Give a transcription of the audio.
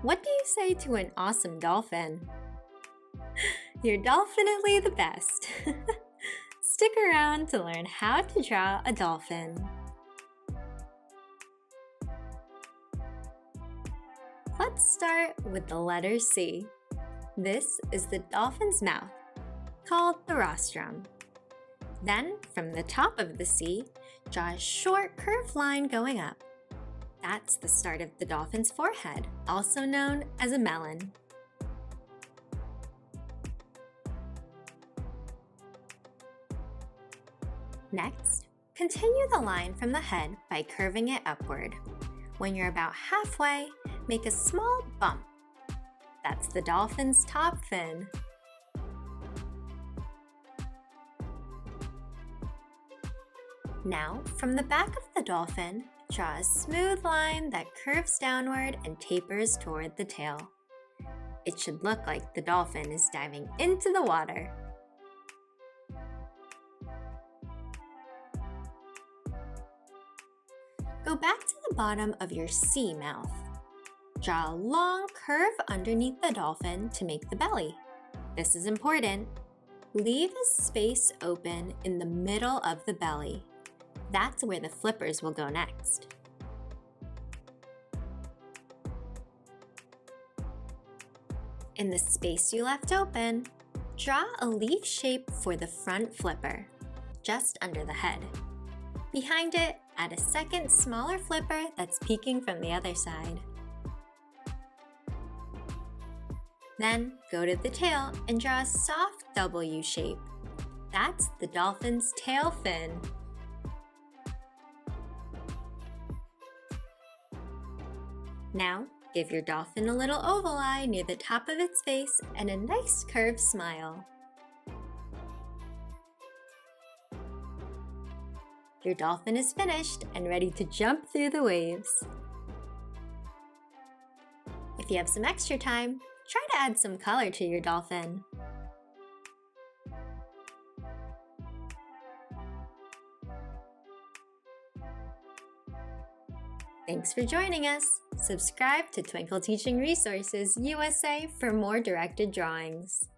What do you say to an awesome dolphin? You're definitely the best. Stick around to learn how to draw a dolphin. Let's start with the letter C. This is the dolphin's mouth, called the rostrum. Then, from the top of the C, draw a short curved line going up. That's the start of the dolphin's forehead, also known as a melon. Next, continue the line from the head by curving it upward. When you're about halfway, make a small bump. That's the dolphin's top fin. Now, from the back of the dolphin, draw a smooth line that curves downward and tapers toward the tail. It should look like the dolphin is diving into the water. Go back to the bottom of your C mouth. Draw a long curve underneath the dolphin to make the belly. This is important. Leave a space open in the middle of the belly. That's where the flippers will go next. In the space you left open, draw a leaf shape for the front flipper, just under the head. Behind it, add a second smaller flipper that's peeking from the other side. Then go to the tail and draw a soft W shape. That's the dolphin's tail fin. Now, give your dolphin a little oval eye near the top of its face and a nice curved smile. Your dolphin is finished and ready to jump through the waves. If you have some extra time, try to add some color to your dolphin. Thanks for joining us. Subscribe to Twinkl Teaching Resources USA for more directed drawings.